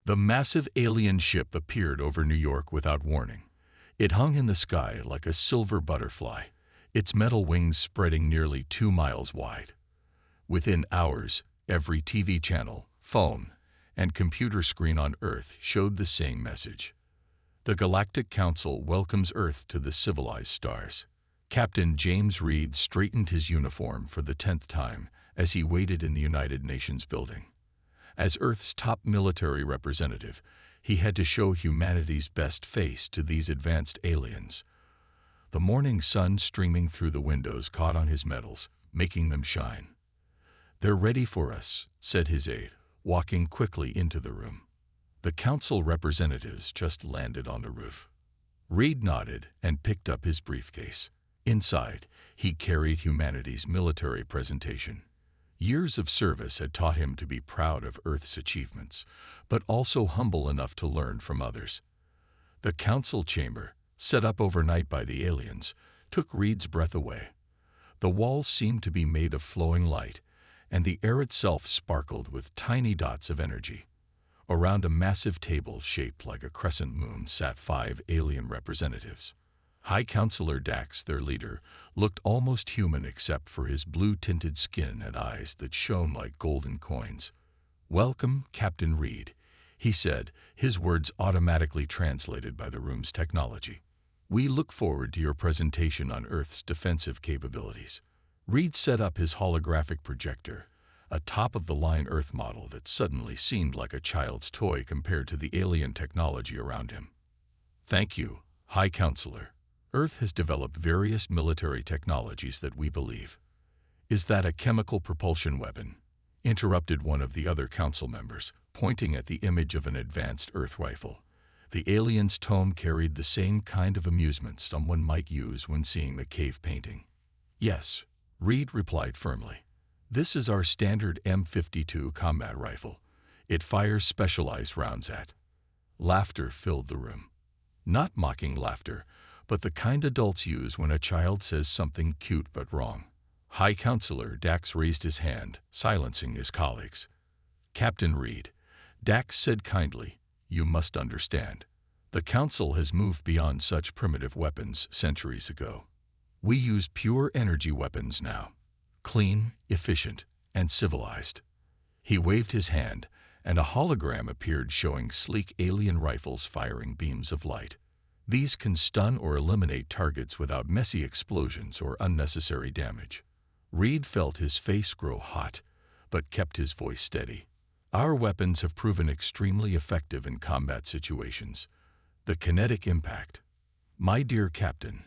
The massive alien ship appeared over New York without warning. It hung in the sky like a silver butterfly, its metal wings spreading nearly 2 miles wide. Within hours, every TV channel, phone, and computer screen on Earth showed the same message. The Galactic Council welcomes Earth to the civilized stars. Captain James Reed straightened his uniform for the 10th time as he waited in the United Nations building. As Earth's top military representative, he had to show humanity's best face to these advanced aliens. The morning sun streaming through the windows caught on his medals, making them shine. "They're ready for us," said his aide, walking quickly into the room. The council representatives just landed on the roof. Reed nodded and picked up his briefcase. Inside, he carried humanity's military presentation. Years of service had taught him to be proud of Earth's achievements, but also humble enough to learn from others. The council chamber, set up overnight by the aliens, took Reed's breath away. The walls seemed to be made of flowing light, and the air itself sparkled with tiny dots of energy. Around a massive table shaped like a crescent moon sat 5 alien representatives. High Counselor Dax, their leader, looked almost human except for his blue-tinted skin and eyes that shone like golden coins. "Welcome, Captain Reed," he said, his words automatically translated by the room's technology. "We look forward to your presentation on Earth's defensive capabilities." Reed set up his holographic projector, a top-of-the-line Earth model that suddenly seemed like a child's toy compared to the alien technology around him. "Thank you, High Counselor. Earth has developed various military technologies that we believe." "Is that a chemical propulsion weapon?" interrupted one of the other council members, pointing at the image of an advanced Earth rifle. The alien's tone carried the same kind of amusement someone might use when seeing the cave painting. "Yes," Reed replied firmly. "This is our standard M52 combat rifle. It fires specialized rounds at." Laughter filled the room. Not mocking laughter, but the kind adults use when a child says something cute but wrong. High Counselor Dax raised his hand, silencing his colleagues. "Captain Reed," Dax said kindly, "you must understand. The Council has moved beyond such primitive weapons centuries ago. We use pure energy weapons now. Clean, efficient, and civilized." He waved his hand, and a hologram appeared showing sleek alien rifles firing beams of light. These can stun or eliminate targets without messy explosions or unnecessary damage. Reed felt his face grow hot, but kept his voice steady. "Our weapons have proven extremely effective in combat situations. The kinetic impact—" "My dear Captain,"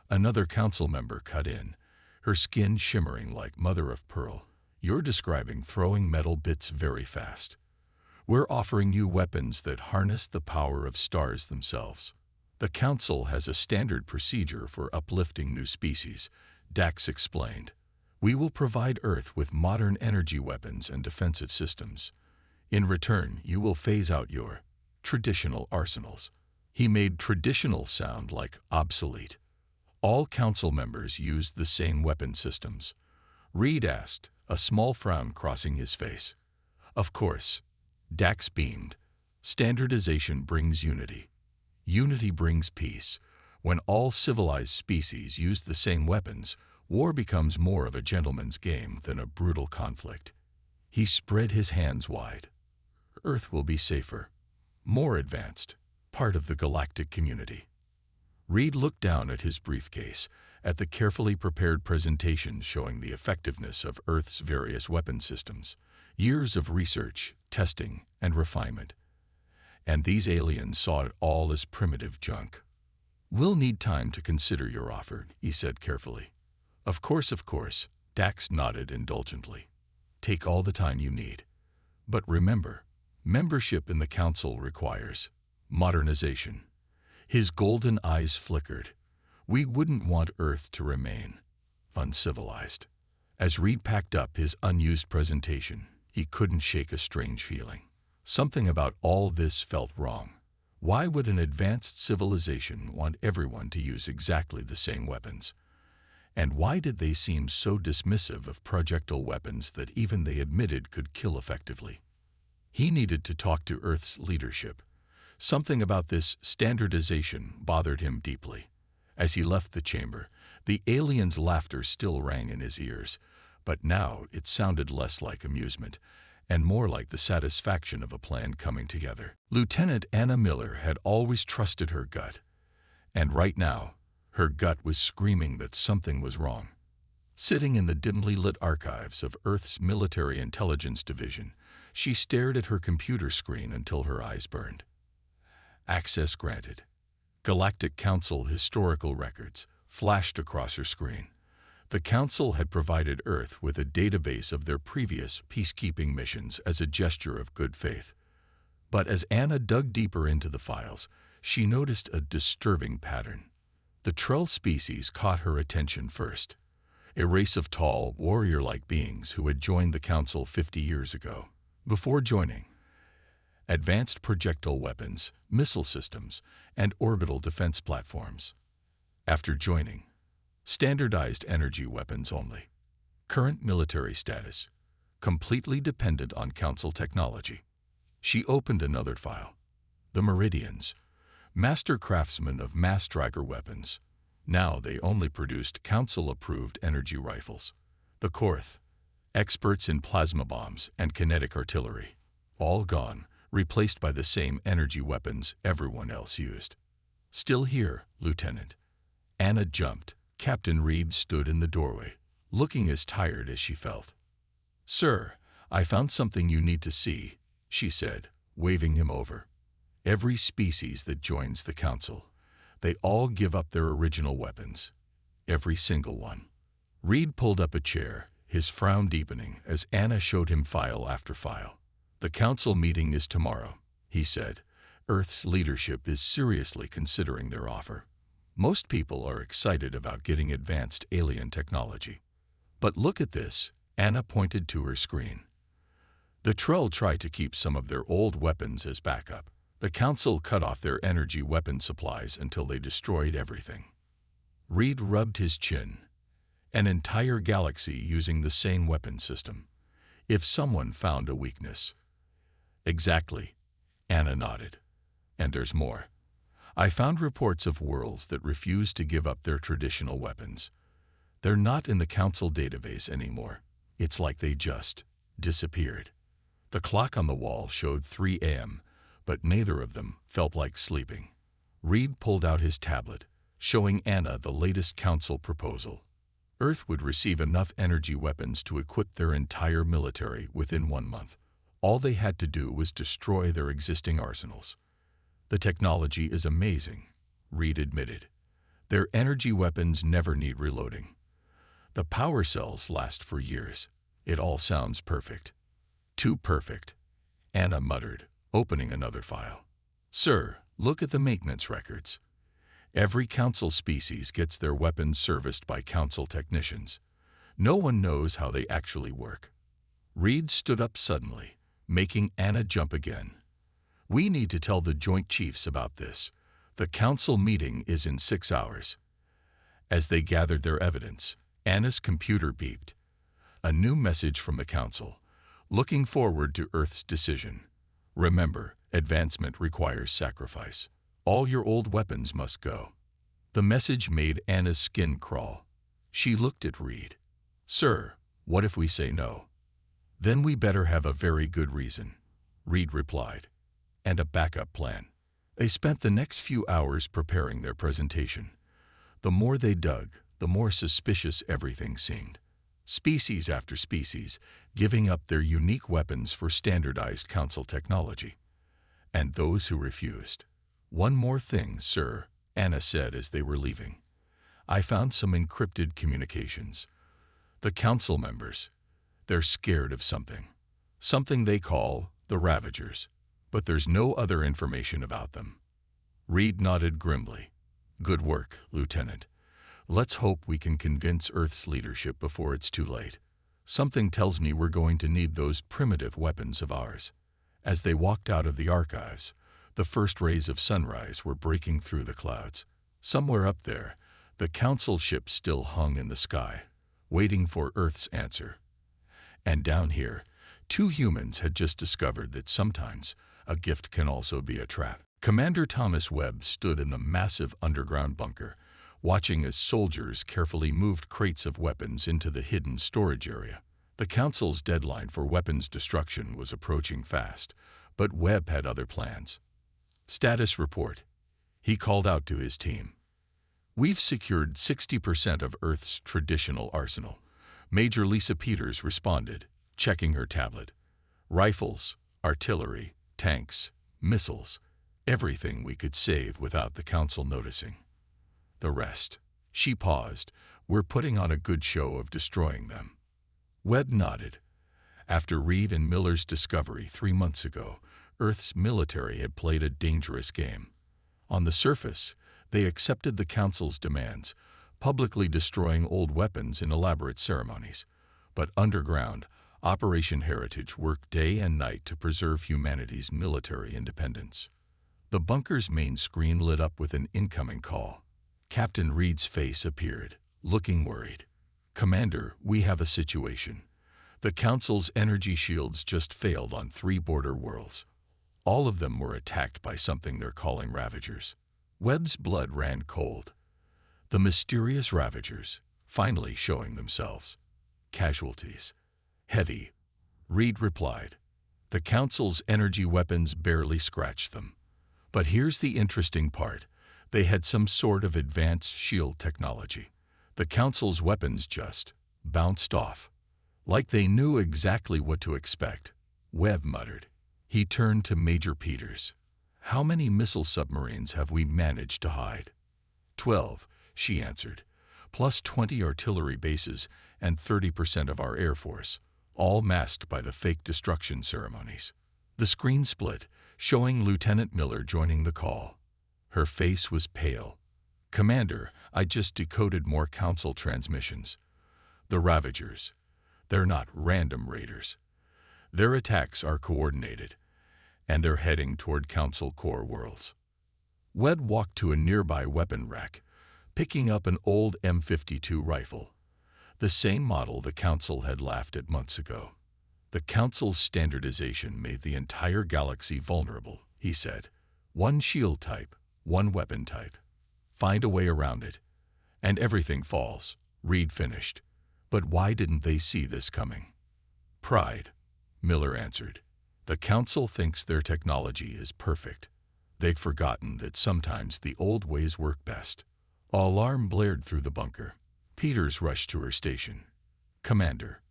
another council member cut in, her skin shimmering like mother of pearl, "you're describing throwing metal bits very fast. We're offering you weapons that harness the power of stars themselves." "The Council has a standard procedure for uplifting new species," Dax explained. "We will provide Earth with modern energy weapons and defensive systems. In return, you will phase out your traditional arsenals." He made traditional sound like obsolete. All council members used the same weapon systems. Reed asked, a small frown crossing his face. "Of course." Dax beamed. "Standardization brings unity. Unity brings peace. When all civilized species use the same weapons, war becomes more of a gentleman's game than a brutal conflict." He spread his hands wide. "Earth will be safer, more advanced, part of the galactic community." Reed looked down at his briefcase, at the carefully prepared presentations showing the effectiveness of Earth's various weapon systems, years of research, testing, and refinement. And these aliens saw it all as primitive junk. "We'll need time to consider your offer," he said carefully. Of course," Dax nodded indulgently. "Take all the time you need. But remember, membership in the Council requires modernization." His golden eyes flickered. "We wouldn't want Earth to remain uncivilized." As Reed packed up his unused presentation, he couldn't shake a strange feeling. Something about all this felt wrong. Why would an advanced civilization want everyone to use exactly the same weapons? And why did they seem so dismissive of projectile weapons that even they admitted could kill effectively? He needed to talk to Earth's leadership. Something about this standardization bothered him deeply. As he left the chamber, the alien's laughter still rang in his ears, but now it sounded less like amusement and more like the satisfaction of a plan coming together. Lieutenant Anna Miller had always trusted her gut, and right now, her gut was screaming that something was wrong. Sitting in the dimly lit archives of Earth's Military Intelligence Division, she stared at her computer screen until her eyes burned. Access granted. Galactic Council historical records flashed across her screen. The Council had provided Earth with a database of their previous peacekeeping missions as a gesture of good faith. But as Anna dug deeper into the files, she noticed a disturbing pattern. The Trell species caught her attention first, a race of tall, warrior-like beings who had joined the Council 50 years ago. Before joining, advanced projectile weapons, missile systems, and orbital defense platforms. After joining, standardized energy weapons only. Current military status, completely dependent on Council technology. She opened another file. The Meridians, master craftsmen of mass striker weapons. Now they only produced Council-approved energy rifles. The Korth, experts in plasma bombs and kinetic artillery. All gone, replaced by the same energy weapons everyone else used. Still here, Lieutenant. Anna jumped. Captain Reed stood in the doorway, looking as tired as she felt. "Sir, I found something you need to see," she said, waving him over. "Every species that joins the Council, they all give up their original weapons. Every single one." Reed pulled up a chair, his frown deepening as Anna showed him file after file. "The Council meeting is tomorrow," he said. "Earth's leadership is seriously considering their offer. Most people are excited about getting advanced alien technology. But look at this," Anna pointed to her screen. "The Trell try to keep some of their old weapons as backup. The Council cut off their energy weapon supplies until they destroyed everything." Reed rubbed his chin. An entire galaxy using the same weapon system. If someone found a weakness. "Exactly," Anna nodded. "And there's more. I found reports of worlds that refuse to give up their traditional weapons. They're not in the Council database anymore. It's like they just disappeared." The clock on the wall showed 3 a.m., but neither of them felt like sleeping. Reed pulled out his tablet, showing Anna the latest Council proposal. Earth would receive enough energy weapons to equip their entire military within 1 month. All they had to do was destroy their existing arsenals. "The technology is amazing," Reed admitted. "Their energy weapons never need reloading. The power cells last for years. It all sounds perfect." "Too perfect," Anna muttered, opening another file. "Sir, look at the maintenance records. Every Council species gets their weapons serviced by Council technicians. No one knows how they actually work." Reed stood up suddenly, making Anna jump again. "We need to tell the Joint Chiefs about this. The Council meeting is in 6 hours." As they gathered their evidence, Anna's computer beeped. A new message from the Council. "Looking forward to Earth's decision. Remember, advancement requires sacrifice. All your old weapons must go." The message made Anna's skin crawl. She looked at Reed. "Sir, what if we say no?" "Then we better have a very good reason," Reed replied. "And a backup plan." They spent the next few hours preparing their presentation. The more they dug, the more suspicious everything seemed. Species after species, giving up their unique weapons for standardized Council technology. And those who refused. "One more thing, sir," Anna said as they were leaving. "I found some encrypted communications. The Council members, they're scared of something. Something they call the Ravagers. But there's no other information about them." Reed nodded grimly. "Good work, Lieutenant. Let's hope we can convince Earth's leadership before it's too late. Something tells me we're going to need those primitive weapons of ours." As they walked out of the archives, the first rays of sunrise were breaking through the clouds. Somewhere up there, the Council ship still hung in the sky, waiting for Earth's answer. And down here, Two humans had just discovered that sometimes a gift can also be a trap. Commander Thomas Webb stood in the massive underground bunker, watching as soldiers carefully moved crates of weapons into the hidden storage area. The Council's deadline for weapons destruction was approaching fast, but Webb had other plans. Status report. He called out to his team. We've secured 60% of Earth's traditional arsenal. Major Lisa Peters responded, checking her tablet. Rifles, artillery, tanks, missiles, everything we could save without the Council noticing. The rest. She paused. We're putting on a good show of destroying them. Webb nodded. After Reed and Miller's discovery 3 months ago, Earth's military had played a dangerous game. On the surface, they accepted the Council's demands, publicly destroying old weapons in elaborate ceremonies. But underground, Operation Heritage worked day and night to preserve humanity's military independence. The bunker's main screen lit up with an incoming call. Captain Reed's face appeared, looking worried. Commander, we have a situation. The Council's energy shields just failed on 3 border worlds. All of them were attacked by something they're calling Ravagers. Webb's blood ran cold. The mysterious Ravagers, finally showing themselves. Casualties. Heavy. Reed replied. The Council's energy weapons barely scratched them. But here's the interesting part. They had some sort of advanced shield technology. The Council's weapons just bounced off. Like they knew exactly what to expect. Webb muttered. He turned to Major Peters. How many missile submarines have we managed to hide? 12, she answered, plus 20 artillery bases and 30% of our Air Force, all masked by the fake destruction ceremonies. The screen split, showing Lieutenant Miller joining the call. Her face was pale. Commander, I just decoded more Council transmissions. The Ravagers. They're not random raiders. Their attacks are coordinated, and they're heading toward Council core worlds. Webb walked to a nearby weapon rack, picking up an old M52 rifle, the same model the Council had laughed at months ago. The Council's standardization made the entire galaxy vulnerable, he said. One shield type, one weapon type. Find a way around it, and everything falls, Reed finished. But why didn't they see this coming? Pride, Miller answered. The Council thinks their technology is perfect. They've forgotten that sometimes the old ways work best. An alarm blared through the bunker. Peters rushed to her station. Commander,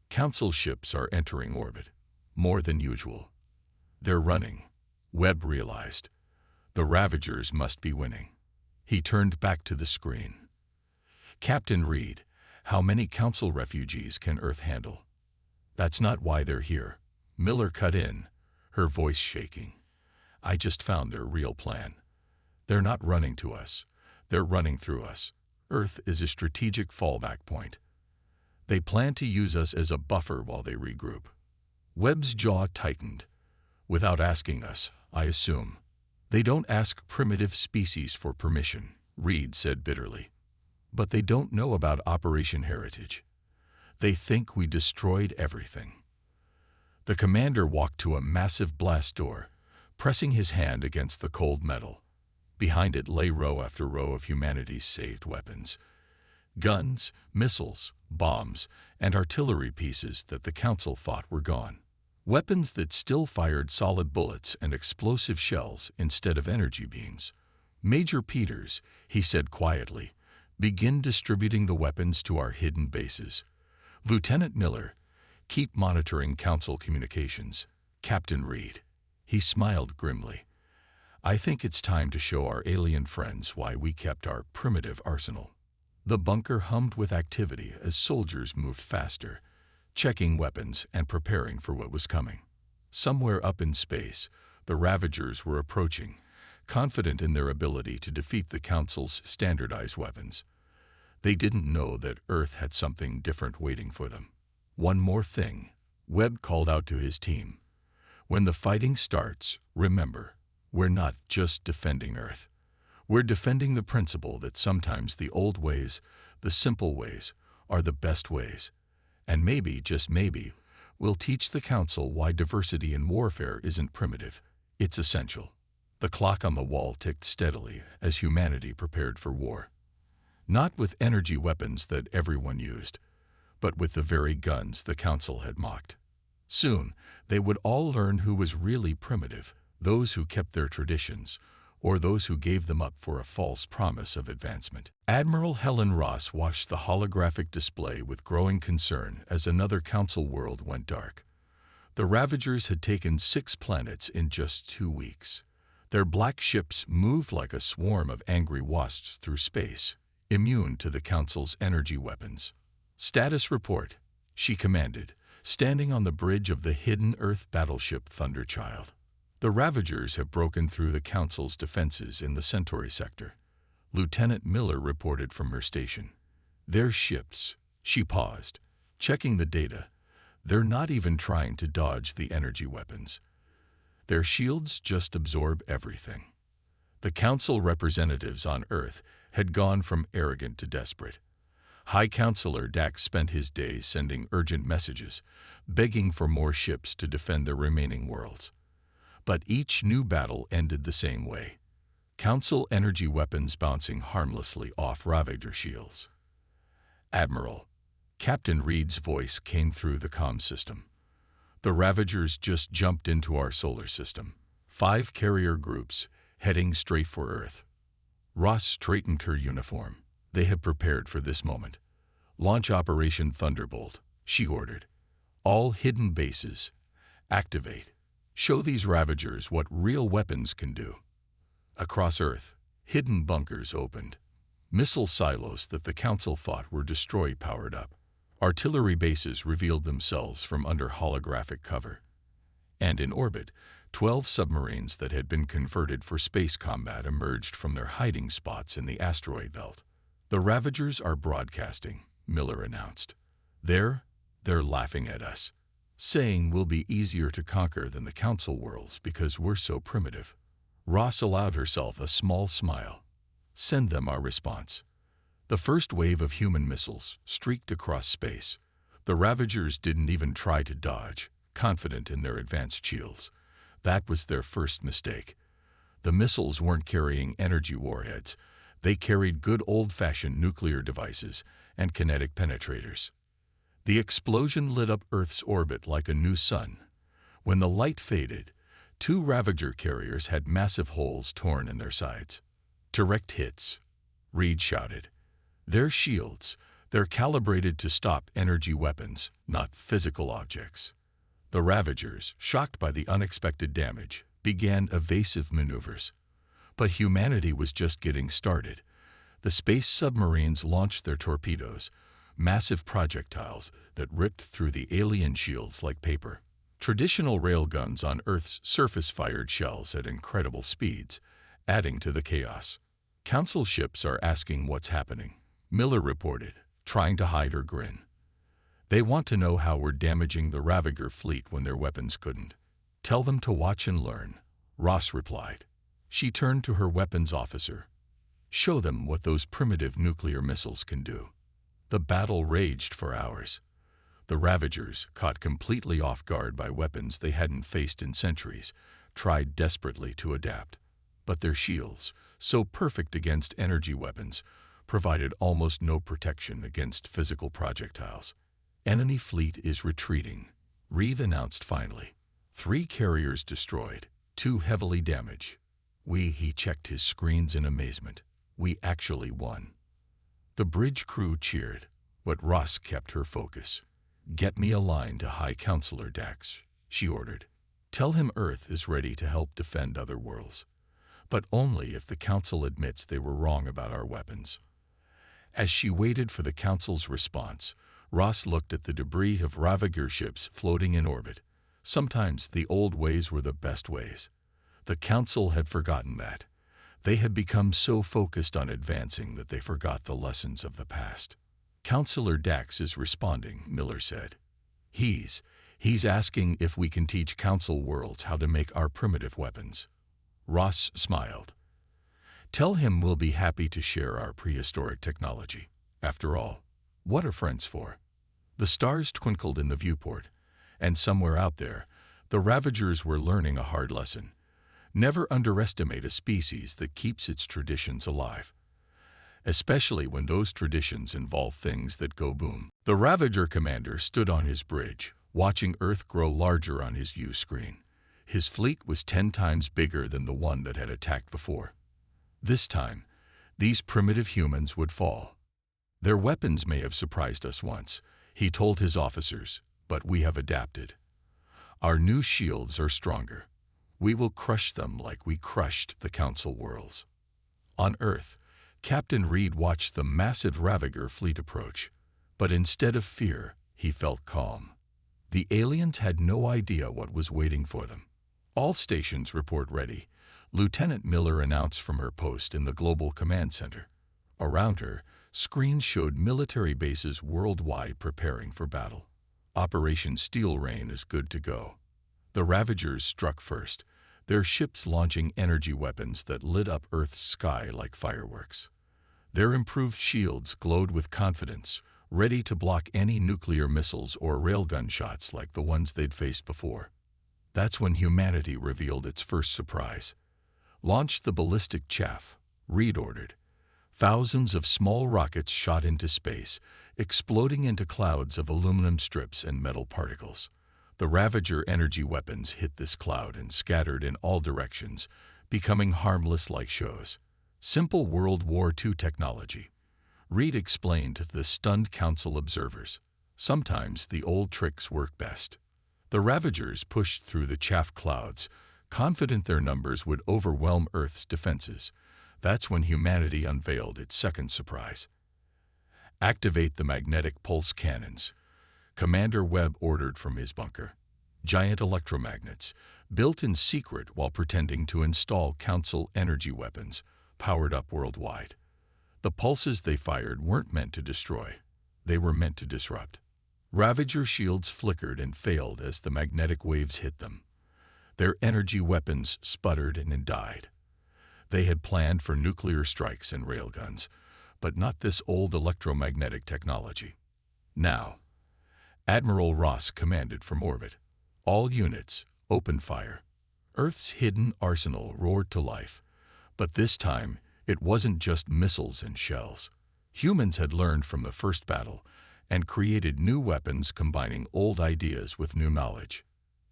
Council ships are entering orbit. More than usual. They're running. Webb realized. The Ravagers must be winning. He turned back to the screen. Captain Reed, how many Council refugees can Earth handle? That's not why they're here. Miller cut in, her voice shaking. I just found their real plan. They're not running to us. They're running through us. Earth is a strategic fallback point. They plan to use us as a buffer while they regroup. Webb's jaw tightened. Without asking us, I assume. They don't ask primitive species for permission, Reed said bitterly. But they don't know about Operation Heritage. They think we destroyed everything. The commander walked to a massive blast door, pressing his hand against the cold metal. Behind it lay row after row of humanity's saved weapons. Guns, missiles, bombs, and artillery pieces that the Council thought were gone. Weapons that still fired solid bullets and explosive shells instead of energy beams. Major Peters, he said quietly, begin distributing the weapons to our hidden bases. Lieutenant Miller, keep monitoring Council communications. Captain Reed. He smiled grimly. I think it's time to show our alien friends why we kept our primitive arsenal. The bunker hummed with activity as soldiers moved faster, checking weapons and preparing for what was coming. Somewhere up in space, the Ravagers were approaching, confident in their ability to defeat the Council's standardized weapons. They didn't know that Earth had something different waiting for them. One more thing, Webb called out to his team. When the fighting starts, remember, we're not just defending Earth. We're defending the principle that sometimes the old ways, the simple ways, are the best ways. And maybe, just maybe, We'll teach the Council why diversity in warfare isn't primitive. It's essential. The clock on the wall ticked steadily as humanity prepared for war. Not with energy weapons that everyone used, but with the very guns the Council had mocked. Soon, they would all learn who was really primitive, those who kept their traditions, or those who gave them up for a false promise of advancement. Admiral Helen Ross watched the holographic display with growing concern as another Council world went dark. The Ravagers had taken 6 planets in just 2 weeks. Their black ships moved like a swarm of angry wasps through space, immune to the Council's energy weapons. "Status report," she commanded, standing on the bridge of the hidden Earth battleship Thunderchild. "The Ravagers have broken through the Council's defenses in the Centauri sector," Lieutenant Miller reported from her station. "Their ships," she paused, checking the data, "they're not even trying to dodge the energy weapons. Their shields just absorb everything." The Council representatives on Earth had gone from arrogant to desperate. High Counselor Dax spent his days sending urgent messages, begging for more ships to defend their remaining worlds. But each new battle ended the same way. Council energy weapons bouncing harmlessly off Ravager shields. "Admiral," Captain Reed's voice came through the comm system. "The Ravagers just jumped into our solar system. 5 carrier groups, heading straight for Earth." Ross straightened her uniform. They had prepared for this moment. "Launch Operation Thunderbolt," she ordered. "All hidden bases, activate. Show these Ravagers what real weapons can do." Across Earth, hidden bunkers opened. Missile silos that the Council thought were destroy-powered up. Artillery bases revealed themselves from under holographic cover. And in orbit, 12 submarines that had been converted for space combat emerged from their hiding spots in the asteroid belt. "The Ravagers are broadcasting," Miller announced. They're laughing at us, saying we'll be easier to conquer than the Council worlds because we're so primitive." Ross allowed herself a small smile. "Send them our response." The first wave of human missiles streaked across space. The Ravagers didn't even try to dodge, confident in their advanced shields. That was their first mistake. The missiles weren't carrying energy warheads. They carried good old-fashioned nuclear devices and kinetic penetrators. The explosion lit up Earth's orbit like a new sun. When the light faded, 2 Ravager carriers had massive holes torn in their sides. "Direct hits," Reed shouted. "They're shields. They're calibrated to stop energy weapons, not physical objects." The Ravagers, shocked by the unexpected damage, began evasive maneuvers. But humanity was just getting started. The space submarines launched their torpedoes, massive projectiles that ripped through the alien shields like paper. Traditional railguns on Earth's surface fired shells at incredible speeds, adding to the chaos. "Council ships are asking what's happening," Miller reported, trying to hide her grin. "They want to know how we're damaging the Ravager fleet when their weapons couldn't." "Tell them to watch and learn," Ross replied. She turned to her weapons officer. "Show them what those primitive nuclear missiles can do." The battle raged for hours. The Ravagers, caught completely off guard by weapons they hadn't faced in centuries, tried desperately to adapt. But their shields, so perfect against energy weapons, provided almost no protection against physical projectiles. "Enemy fleet is retreating," Reed announced finally. 3 carriers destroyed, 2 heavily damaged. He checked his screens in amazement. "We actually won." The bridge crew cheered, but Ross kept her focus. "Get me a line to High Counselor Dax," she ordered. "Tell him Earth is ready to help defend other worlds, but only if the Council admits they were wrong about our weapons." As she waited for the Council's response, Ross looked at the debris of Ravager ships floating in orbit. Sometimes the old ways were the best ways. The Council had forgotten that. They had become so focused on advancing that they forgot the lessons of the past. "Counselor Dax is responding," Miller said. He's asking if we can teach Council worlds how to make our primitive weapons." Ross smiled. "Tell him we'll be happy to share our prehistoric technology. After all, what are friends for?" The stars twinkled in the viewport, And somewhere out there, the Ravagers were learning a hard lesson. Never underestimate a species that keeps its traditions alive, especially when those traditions involve things that go boom. The Ravager commander stood on his bridge, watching Earth grow larger on his view screen. His fleet was 10 times bigger than the one that had attacked before. This time, these primitive humans would fall. Their weapons may have surprised us once, he told his officers, but we have adapted. Our new shields are stronger. We will crush them like we crushed the Council worlds. On Earth, Captain Reed watched the massive Ravager fleet approach, but instead of fear, he felt calm. The aliens had no idea what was waiting for them. All stations report ready, Lieutenant Miller announced from her post in the Global Command Center. Around her, screens showed military bases worldwide preparing for battle. Operation Steel Rain is good to go. The Ravagers struck first, their ships launching energy weapons that lit up Earth's sky like fireworks. Their improved shields glowed with confidence, ready to block any nuclear missiles or railgun shots like the ones they'd faced before. That's when humanity revealed its first surprise. Launch the ballistic chaff, Reed ordered. Thousands of small rockets shot into space, exploding into clouds of aluminum strips and metal particles. The Ravager energy weapons hit this cloud and scattered in all directions, becoming harmless like shows. Simple World War II technology, Reed explained to the stunned Council observers. Sometimes the old tricks work best. The Ravagers pushed through the chaff clouds, confident their numbers would overwhelm Earth's defenses. That's when humanity unveiled its second surprise. Activate the magnetic pulse cannons, Commander Webb ordered from his bunker. Giant electromagnets, built in secret while pretending to install Council energy weapons, powered up worldwide. The pulses they fired weren't meant to destroy. They were meant to disrupt. Ravager shields flickered and failed as the magnetic waves hit them. Their energy weapons sputtered and died. They had planned for nuclear strikes and railguns, but not this old electromagnetic technology. Now, Admiral Ross commanded from orbit. All units, open fire. Earth's hidden arsenal roared to life. But this time, it wasn't just missiles and shells. Humans had learned from the first battle and created new weapons combining old ideas with new knowledge.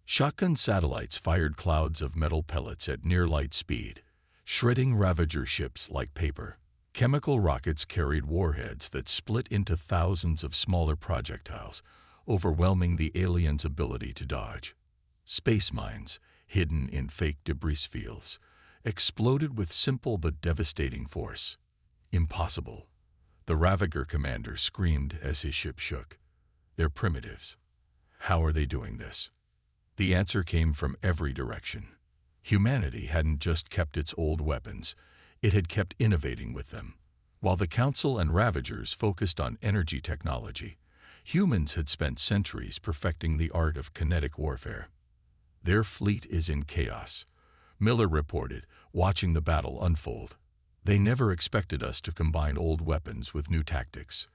Shotgun satellites fired clouds of metal pellets at near-light speed, shredding Ravager ships like paper. Chemical rockets carried warheads that split into thousands of smaller projectiles, overwhelming the aliens' ability to dodge. Space mines, hidden in fake debris fields, exploded with simple but devastating force. Impossible. The Ravager commander screamed as his ship shook. They're primitives. How are they doing this? The answer came from every direction. Humanity hadn't just kept its old weapons, it had kept innovating with them. While the Council and Ravagers focused on energy technology, humans had spent centuries perfecting the art of kinetic warfare. Their fleet is in chaos, Miller reported, watching the battle unfold. They never expected us to combine old weapons with new tactics.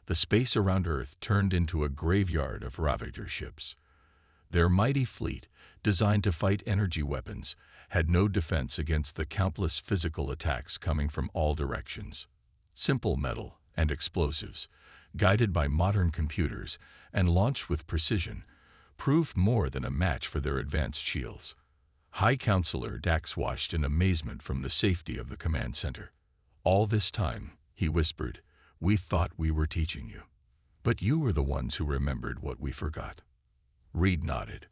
The space around Earth turned into a graveyard of Ravager ships. Their mighty fleet, designed to fight energy weapons, had no defense against the countless physical attacks coming from all directions. Simple metal and explosives, guided by modern computers and launched with precision, proved more than a match for their advanced shields. High Counselor Dax watched in amazement from the safety of the command center. All this time, he whispered, we thought we were teaching you. But you were the ones who remembered what we forgot. Reed nodded.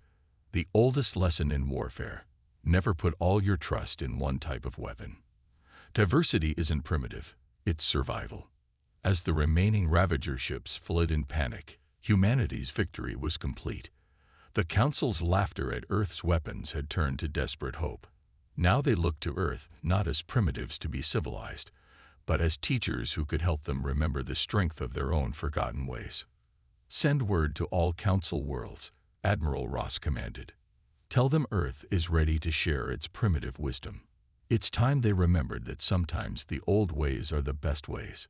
The oldest lesson in warfare: never put all your trust in one type of weapon. Diversity isn't primitive, it's survival. As the remaining Ravager ships fled in panic, humanity's victory was complete. The Council's laughter at Earth's weapons had turned to desperate hope. Now they looked to Earth not as primitives to be civilized, but as teachers who could help them remember the strength of their own forgotten ways. Send word to all Council worlds, Admiral Ross commanded. Tell them Earth is ready to share its primitive wisdom. It's time they remembered that sometimes the old ways are the best ways.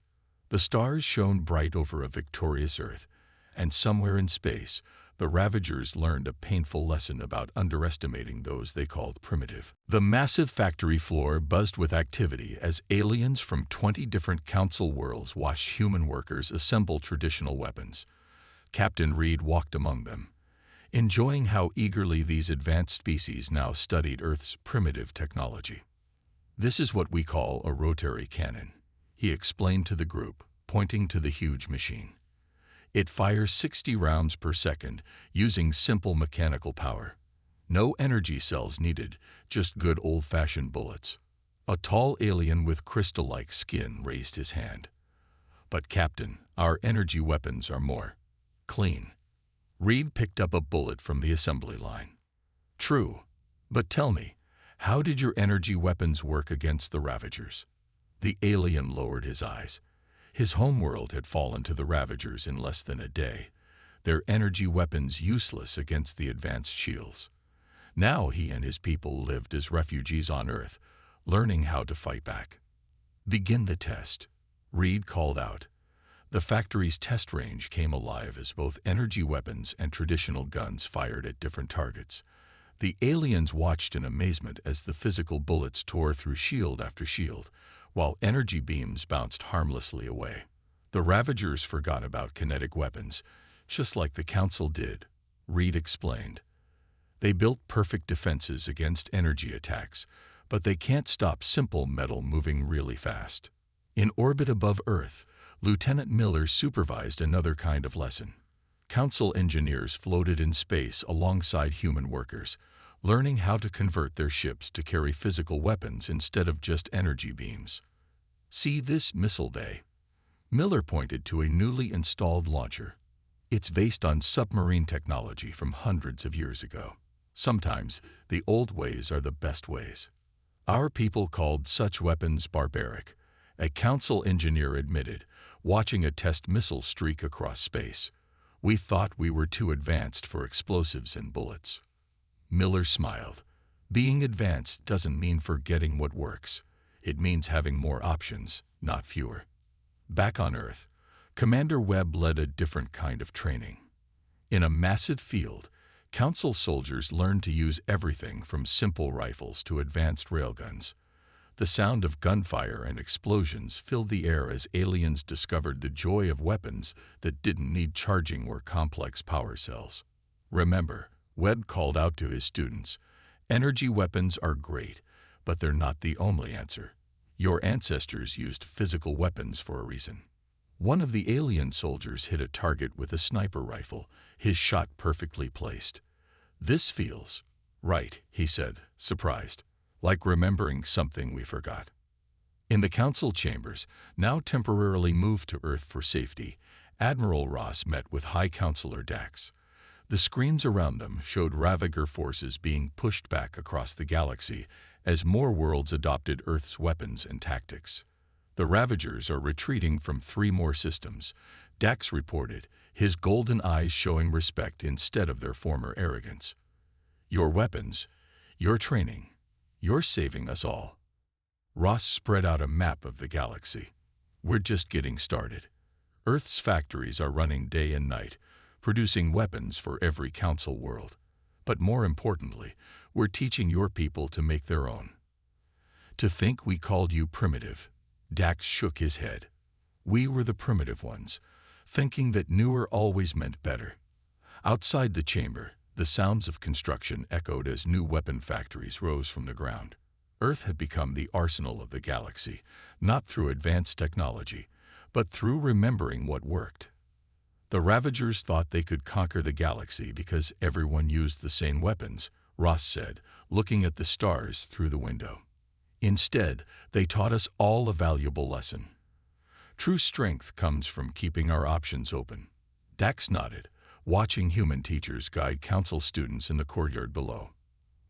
The stars shone bright over a victorious Earth, and somewhere in space, The Ravagers learned a painful lesson about underestimating those they called primitive. The massive factory floor buzzed with activity as aliens from 20 different council worlds watched human workers assemble traditional weapons. Captain Reed walked among them, enjoying how eagerly these advanced species now studied Earth's primitive technology. "This is what we call a rotary cannon," he explained to the group, pointing to the huge machine. "It fires 60 rounds per second using simple mechanical power. No energy cells needed, just good old-fashioned bullets." A tall alien with crystal-like skin raised his hand. "But Captain, our energy weapons are more clean." Reed picked up a bullet from the assembly line. "True, but tell me, how did your energy weapons work against the Ravagers?" The alien lowered his eyes. His homeworld had fallen to the Ravagers in less than a day, their energy weapons useless against the advanced shields. Now he and his people lived as refugees on Earth, learning how to fight back. "Begin the test," Reed called out. The factory's test range came alive as both energy weapons and traditional guns fired at different targets. The aliens watched in amazement as the physical bullets tore through shield after shield, while energy beams bounced harmlessly away. The Ravagers forgot about kinetic weapons, just like the Council did, Reed explained. They built perfect defenses against energy attacks, but they can't stop simple metal moving really fast. In orbit above Earth, Lieutenant Miller supervised another kind of lesson. Council engineers floated in space alongside human workers, learning how to convert their ships to carry physical weapons instead of just energy beams. "See this missile bay?" Miller pointed to a newly installed launcher. "It's based on submarine technology from hundreds of years ago. Sometimes the old ways are the best ways." "Our people called such weapons barbaric," a Council engineer admitted, watching a test missile streak across space. "We thought we were too advanced for explosives and bullets." Miller smiled. "Being advanced doesn't mean forgetting what works. It means having more options, not fewer." Back on Earth, Commander Webb led a different kind of training. In a massive field, Council soldiers learned to use everything from simple rifles to advanced railguns. The sound of gunfire and explosions filled the air as aliens discovered the joy of weapons that didn't need charging or complex power cells. "Remember," Webb called out to his students, "energy weapons are great, but they're not the only answer. Your ancestors used physical weapons for a reason." One of the alien soldiers hit a target with a sniper rifle, his shot perfectly placed. "This feels right," he said, surprised. "Like remembering something we forgot." In the Council chambers, now temporarily moved to Earth for safety, Admiral Ross met with High Counselor Dax. The screens around them showed Ravager forces being pushed back across the galaxy as more worlds adopted Earth's weapons and tactics. "The Ravagers are retreating from 3 more systems," Dax reported, his golden eyes showing respect instead of their former arrogance. "Your weapons, your training, you're saving us all." Ross spread out a map of the galaxy. "We're just getting started. Earth's factories are running day and night, producing weapons for every Council world. But more importantly, we're teaching your people to make their own." "To think we called you primitive," Dax shook his head. "We were the primitive ones, thinking that newer always meant better." Outside the chamber, the sounds of construction echoed as new weapon factories rose from the ground. Earth had become the arsenal of the galaxy, not through advanced technology, but through remembering what worked. The Ravagers thought they could conquer the galaxy because everyone used the same weapons, Ross said, looking at the stars through the window. "Instead, they taught us all a valuable lesson. True strength comes from keeping our options open." Dax nodded, watching human teachers guide Council students in the courtyard below.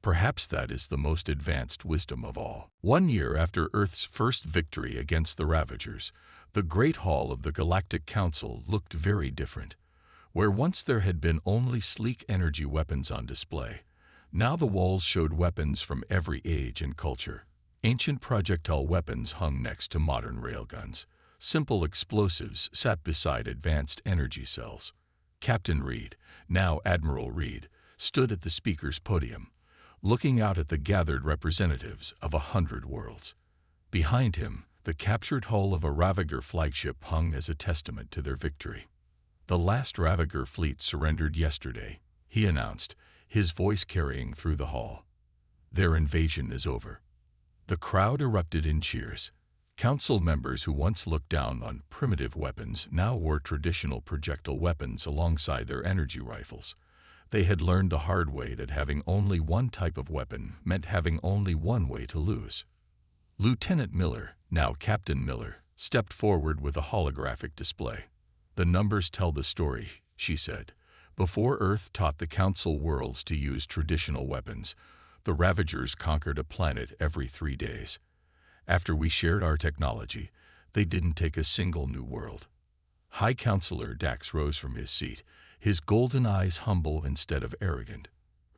"Perhaps that is the most advanced wisdom of all." 1 year after Earth's first victory against the Ravagers, the Great Hall of the Galactic Council looked very different. Where once there had been only sleek energy weapons on display, now the walls showed weapons from every age and culture. Ancient projectile weapons hung next to modern railguns. Simple explosives sat beside advanced energy cells. Captain Reed, now Admiral Reed, stood at the speaker's podium, looking out at the gathered representatives of 100 worlds. Behind him, the captured hull of a Ravager flagship hung as a testament to their victory. "The last Ravager fleet surrendered yesterday," he announced, his voice carrying through the hall. "Their invasion is over." The crowd erupted in cheers. Council members who once looked down on primitive weapons now wore traditional projectile weapons alongside their energy rifles. They had learned the hard way that having only one type of weapon meant having only one way to lose. Lieutenant Miller, now Captain Miller, stepped forward with a holographic display. "The numbers tell the story," she said. "Before Earth taught the Council worlds to use traditional weapons, the Ravagers conquered a planet every 3 days. After we shared our technology, they didn't take a single new world." High Counselor Dax rose from his seat, his golden eyes humble instead of arrogant.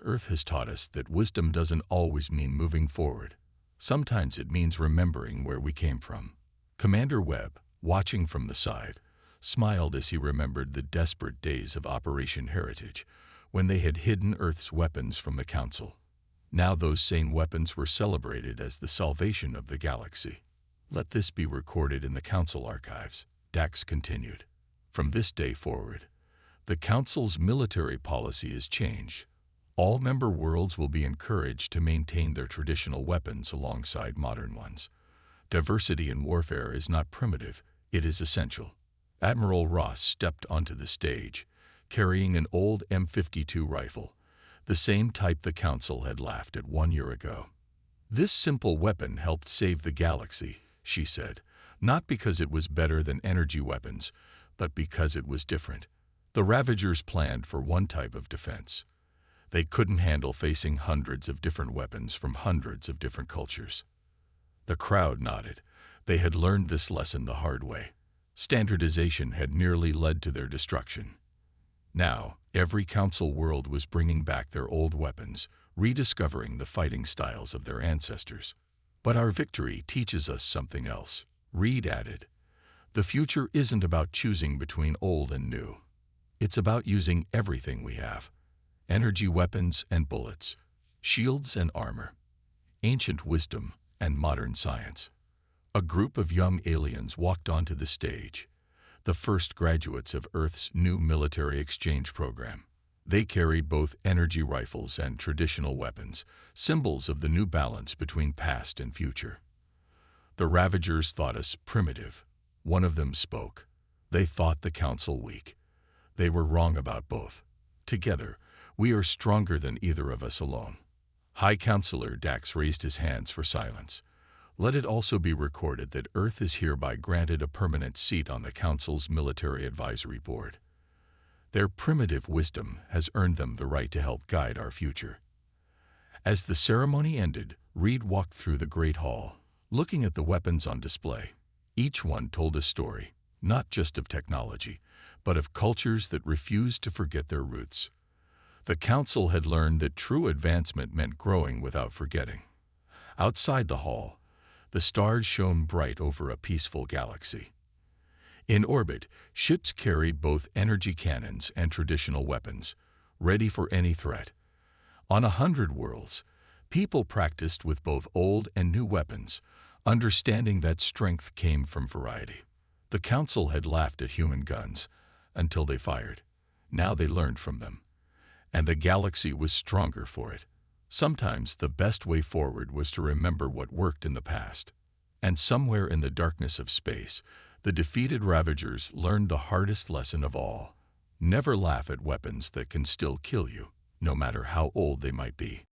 "Earth has taught us that wisdom doesn't always mean moving forward. Sometimes it means remembering where we came from." Commander Webb, watching from the side, smiled as he remembered the desperate days of Operation Heritage, when they had hidden Earth's weapons from the Council. Now those same weapons were celebrated as the salvation of the galaxy. "Let this be recorded in the Council archives," Dax continued. "From this day forward, the Council's military policy has changed. All member worlds will be encouraged to maintain their traditional weapons alongside modern ones. Diversity in warfare is not primitive, it is essential." Admiral Ross stepped onto the stage, carrying an old M52 rifle, the same type the Council had laughed at 1 year ago. "This simple weapon helped save the galaxy," she said, "not because it was better than energy weapons, but because it was different. The Ravagers planned for one type of defense. They couldn't handle facing hundreds of different weapons from hundreds of different cultures." The crowd nodded. They had learned this lesson the hard way. Standardization had nearly led to their destruction. Now, every Council world was bringing back their old weapons, rediscovering the fighting styles of their ancestors. "But our victory teaches us something else," Reed added. "The future isn't about choosing between old and new. It's about using everything we have. Energy weapons and bullets, shields and armor, ancient wisdom and modern science." A group of young aliens walked onto the stage, the first graduates of Earth's new military exchange program. They carried both energy rifles and traditional weapons, symbols of the new balance between past and future. "The Ravagers thought us primitive," one of them spoke. "They thought the Council weak. They were wrong about both. Together, we are stronger than either of us alone." High Counselor Dax raised his hands for silence. "Let it also be recorded that Earth is hereby granted a permanent seat on the Council's Military Advisory Board. Their primitive wisdom has earned them the right to help guide our future." As the ceremony ended, Reed walked through the Great Hall, looking at the weapons on display. Each one told a story, not just of technology, but of cultures that refused to forget their roots. The Council had learned that true advancement meant growing without forgetting. Outside the hall, the stars shone bright over a peaceful galaxy. In orbit, ships carried both energy cannons and traditional weapons, ready for any threat. On 100 worlds, people practiced with both old and new weapons, understanding that strength came from variety. The Council had laughed at human guns until they fired. Now they learned from them, and the galaxy was stronger for it. Sometimes the best way forward was to remember what worked in the past. And somewhere in the darkness of space, the defeated Ravagers learned the hardest lesson of all. Never laugh at weapons that can still kill you, no matter how old they might be.